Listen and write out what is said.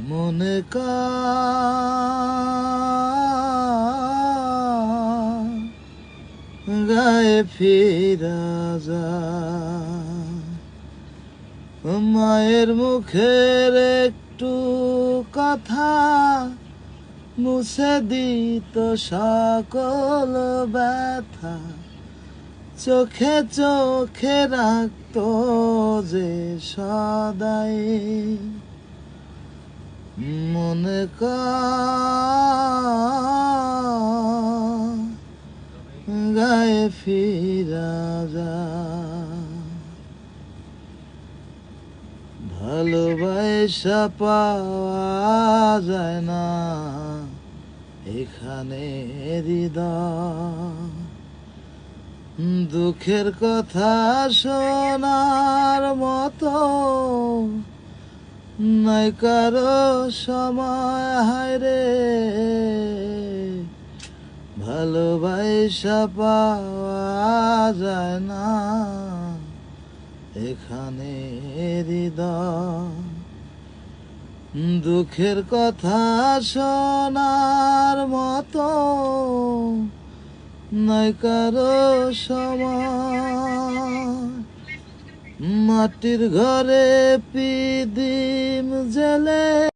মনে গায়ে ফিরা যায়, মায়ের মুখের একটু কথা মুছে দিত সকল ব্যথা, চোখে চোখে রাখতো যে সদাই। মনে গায়ে ফিরা যায়, ভালোবাসা পাওয়া যায় না এখানে হৃদয়। দুঃখের কথা শোনার মতো নাই কারো সময়, হায়রে ভালোবাসা পাওয়া যায় না এখানে হৃদয়। দুঃখের কথা শোনার মতো নাই কারো সময়, মাটির ঘরে পিদিম জেলে